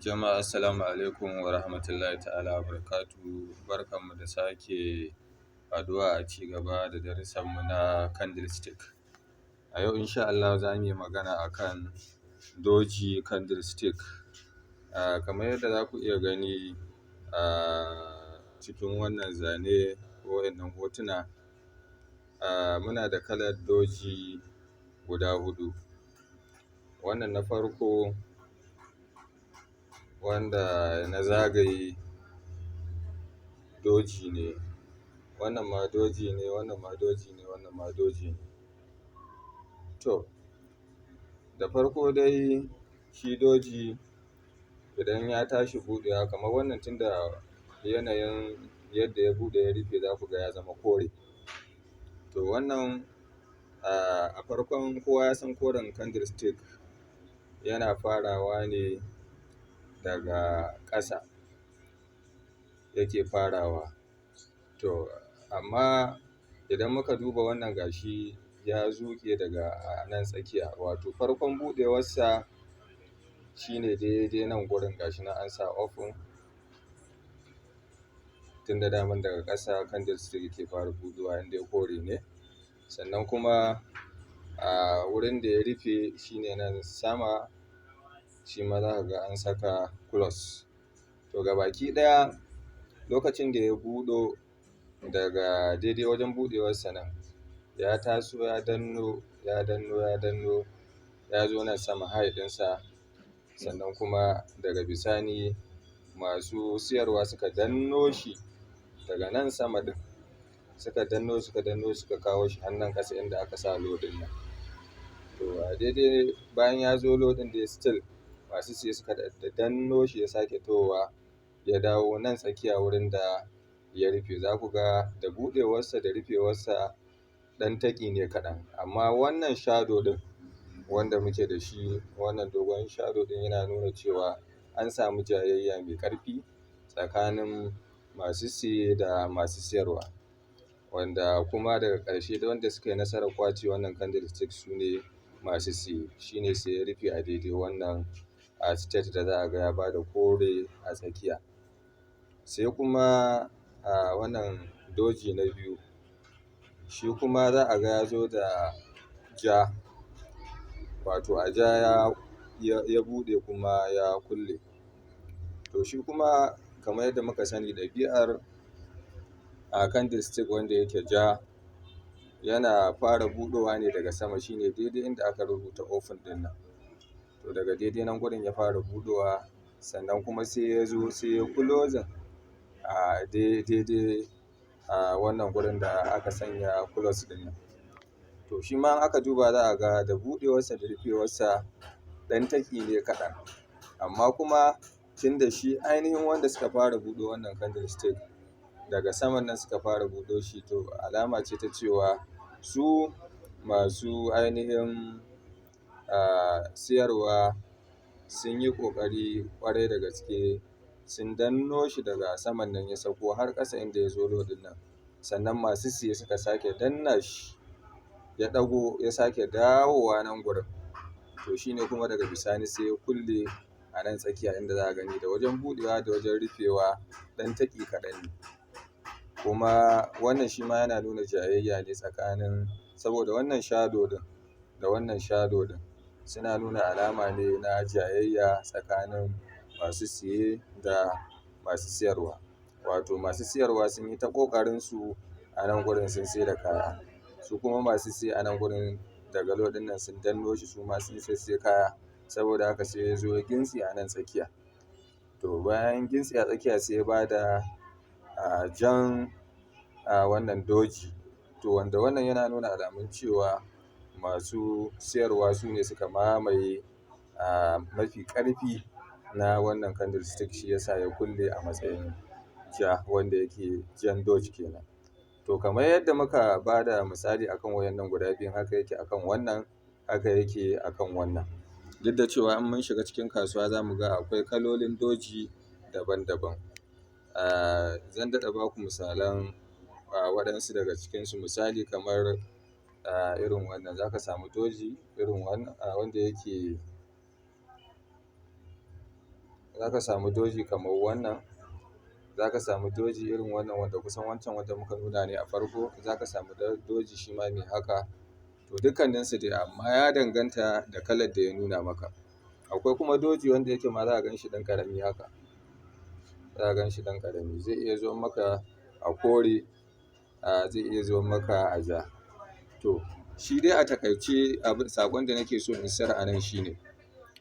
Jama'a assalamu alaikum wa rahmatullahi ta'ala wa barakatuhu. Barkanmu da sake haɗuwa a ci gaba da darussanmu na candlestick. A yau insha Allah za mu yi magana akan doji candlestick. Kamar yadda za ku iya gani a cikin wannan zane ko wa'innan hotuna, muna da kalar doji guda huɗu. Wannan na farko wanda na zagaye doji ne, wannan ma doji ne, wannan ma doji ne, wannan ma doji ne. To, da farko dai shi doji idan ya tashi buɗewa kamar wannan tunda yanayin yadda ya buɗe ya rufe za ku ga ya zama kore. To wannan a farkon kowa ya san koren candlestick yana farawa ne daga ƙasa yake farawa. To amma idan muka duba wannan gashi ya zuƙe daga nan tsakiya, wato farkon buɗewarsa shine daidai nan gurin gashi nan an sa open, tunda daman daga ƙasa candlestick yake fara buɗewa in dai kore ne. Sannan kuma wurin da ya rufe shine nan sama, shi ma za ka ga an saka close. To gabaki ɗaya lokacin da ya buɗo daga daidai wajen buɗewarsa nan, ya taso ya danno ya zo nan sama high ɗinsa, sannan kuma daga bisani masu siyarwa suka danno shi daga nan sama ɗin, suka danno suka kawo shi har nan ƙasa inda aka sa low ɗin nan. To a daidai bayan ya zo low ɗin dai still masu siye suka danno shi ya sake towa ya dawo nan tsakiya wurin da ya rufe. Za ku ga da buɗewarsa da rufewarsa ɗan taƙi ne kaɗan, amma wannan shadow ɗin wanda muke da shi, wannan dogon shadow ɗin yana nuna cewa an samu jayayya mai ƙarfi tsakanin masu siye da masu siyarwa, wanda kuma daga ƙarshe da wanda suka yi nasarar ƙwace wannan candlestick su ne masu siye. Shi ne sai ya rufe a daidai wannan state da za a ga ya bada kore a tsakiya. Sai kuma wannan doji na biyu, shi kuma za a ga ya zo da ja, wato a ja ya buɗe kuma ya kulle. To shi kuma kamar yadda muka sani ɗabi'ar candlestick wanda yake ja yana fara buɗowa ne daga sama, shine daidai inda aka rubuta open ɗin nan. To daga daidai nan gurin ya fara buɗowa, sannan kuma sai ya zo sai ya closing a daidai wannan gurin da aka sanya close ɗin nan. To shi ma in aka duba za a ga da buɗewarsa da rufewarsa ɗan taƙi ne kaɗan, amma kuma tunda shi ainihin wanda suka fara buɗe wannan candlestick daga saman nan suka fara buɗo shi, to alama ce ta cewa su masu ainihin siyarwa sun yi ƙoƙari ƙwarai da gaske, sun danno shi daga saman nan ya sauko har ƙasa inda ya zo low ɗin nan. Sannan masu siye suka sake danna shi ya ɗago ya sake dawowa nan gurin. To shi ne kuma daga bisani sai ya kulle a nan tsakiya inda za a gani da wajen buɗewa da wajen rufewa ɗan taƙi kaɗan ne. Kuma wannan shi ma yana nuna jayayya ne tsakanin, saboda wannan shadow ɗin da wannan shadow ɗin suna nuna alama ne na jayayya tsakanin masu siye da masu siyarwa. Wato masu siyarwa sun yi ta ƙoƙarinsu a nan gurin sun sai da kaya, su kuma masu siye a nan gurin daga low ɗin nan sun danno shi su ma sun sai kaya, saboda haka sai ya zo ya gintse a nan tsakiya. To bayan gintse a tsakiya sai ya bada jan wannan doji. To wanda wannan yana nuna alamun cewa masu siyarwa su ne suka mamaye mafi ƙarfi na wannan candlestick, shi yasa ya kulle a matsayin ja, wanda yake jan doji kenan. To kamar yadda muka bada misali akan waɗannan guda biyun, haka yake akan wannan, haka yake akan wannan. Duk da cewa in mun shiga cikin kasuwa za mu ga akwai kalolin doji daban-daban. Zan daɗa baku misalan waɗansu daga cikinsu. Misali kamar irin wannan za ka samu doji irin wannan wanda yake za ka samu doji kamar wannan, za ka samu doji irin wannan wanda kusan wancan wanda muka nuna ne a farko, za ka samu doji shi ma mai haka. To dukkaninsu dai amma ya danganta da kalar da ya nuna maka. Akwai kuma doji wanda yake ma za a gan shi ɗan ƙarami haka, za a gan shi ɗan ƙarami, zai iya zuwa maka a kore, zai iya zuwa maka a ja. To shi dai a taƙaice saƙon da nake so in isar a nan shine,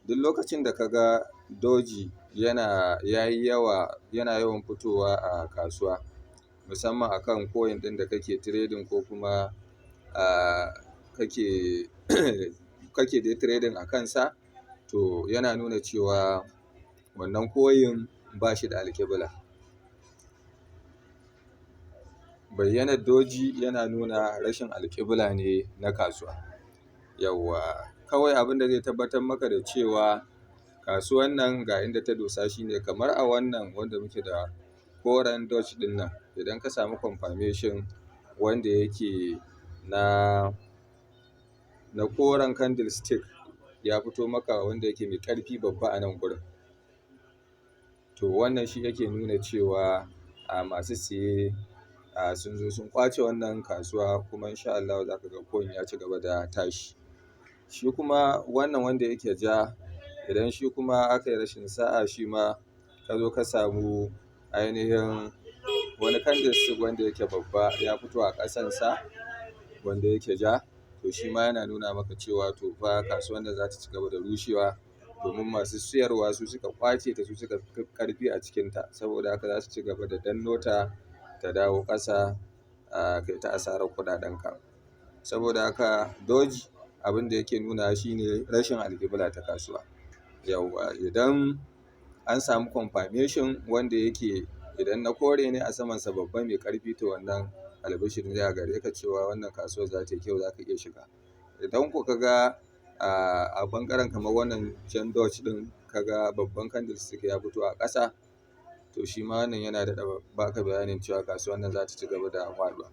duk lokacin da ka ga doji yana yawan fitowa a kasuwa, musamman akan coin ɗin da kake trading ko kuma kake dai trading a kansa, to yana nuna cewa wannan coin ba shi da alƙibla. Bayyanar doji yana nuna rashin alƙibla ne na kasuwa. Yawwa, kawai abin da zai tabbatar maka da cewa kasuwan nan ga inda ta dosa shine kamar a wannan wanda muke da koren doji ɗin nan, idan ka samu confirmation wanda yake na koren candlestick ya fito maka wanda yake mai ƙarfi babba a nan gurin, to wannan shi yake nuna cewa masu siye sun zo sun ƙwace wannan kasuwa, kuma insha Allah za ka ga coin ya ci gaba da tashi. Shi kuma wannan wanda yake ja, idan shi kuma aka yi rashin sa'a shi ma ka zo ka samu ainihin wani candlestick wanda yake babba ya fito a ƙasansa wanda yake ja, to shi ma yana nuna maka cewa to fa kasuwan da za ta ci gaba da rushewa, domin masu siyarwa su suka ƙwace ta, su suka fi ƙarfi a cikinta, saboda haka za su ci gaba da danno ta dawo ƙasa, kai ta asarar kuɗaɗenka. Saboda haka doji abin da yake nuna shi ne rashin alƙibla ta kasuwa. Yawwa, idan an samu confirmation wanda yake idan na kore ne a samansa babba mai ƙarfi, to wannan albishir ne a gare ka cewa wannan kasuwar za ta yi kyau, za ka iya shiga. Idan ko ka ga a ɓangaren kamar wannan jan doji ɗin, ka ga babban candlestick ya fito a ƙasa, to shi ma wannan yana daɗa baka bayanin cewa kasuwar nan za ta ci gaba da faɗuwa.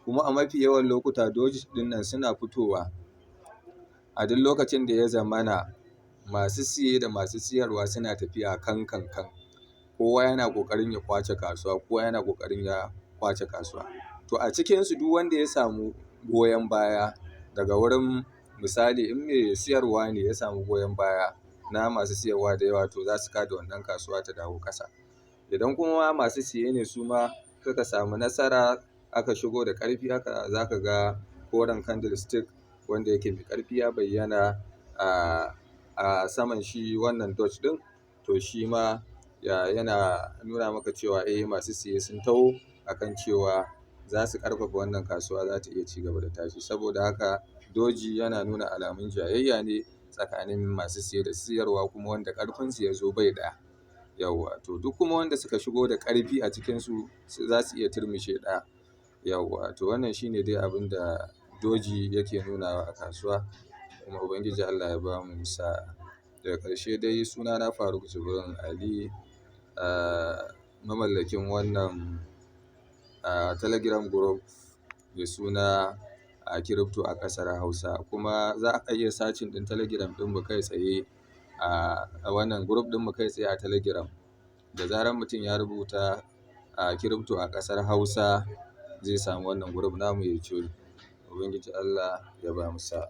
Kuma a mafi yawan lokuta doji ɗin nan suna fitowa a duk lokacin da ya zamana masu siye da masu siyarwa suna tafiya kan, kowa yana ƙoƙarin ya ƙwace kasuwa, to a cikinsu duk wanda ya samu goyon baya daga wurin, misali in mai siyarwa ne ya samu goyon baya na masu siyarwa da yawa, to za su kada wannan kasuwa ta dawo ƙasa. Idan kuma masu siye ne su ma suka samu nasara, aka shigo da ƙarfi, haka za ka ga koren candlestick wanda yake mai ƙarfi ya bayyana a saman shi wannan doji ɗin, to shi ma yana nuna maka cewa masu siye sun taho akan cewa za su ƙarfafa wannan kasuwa, za ta iya ci gaba da tashi. Saboda haka doji yana nuna alamun jayayya ne tsakanin masu siye da siyarwa, kuma wanda ƙarfinsu ya zo bai ɗaya. Yawwa, to duk kuma wanda suka shigo da ƙarfi a cikinsu za su iya turmushe ɗaya. Yawwa, to wannan shine dai abin da doji yake nunawa a kasuwa, kuma Ubangiji Allah ya bamu sa'a. Daga ƙarshe dai, sunana Faruk Jibrin Ali, mamallakin wannan Telegram group mai suna Crypto a ƙasar Hausa, kuma za a iya searching ɗin Telegram ɗinmu kai tsaye a wannan group ɗinmu kai tsaye a Telegram. Da zarar mutum ya rubuta Crypto a ƙasar Hausa, zai samu wannan group namu ya ciro. Ubangiji Allah ya bamu sa'a.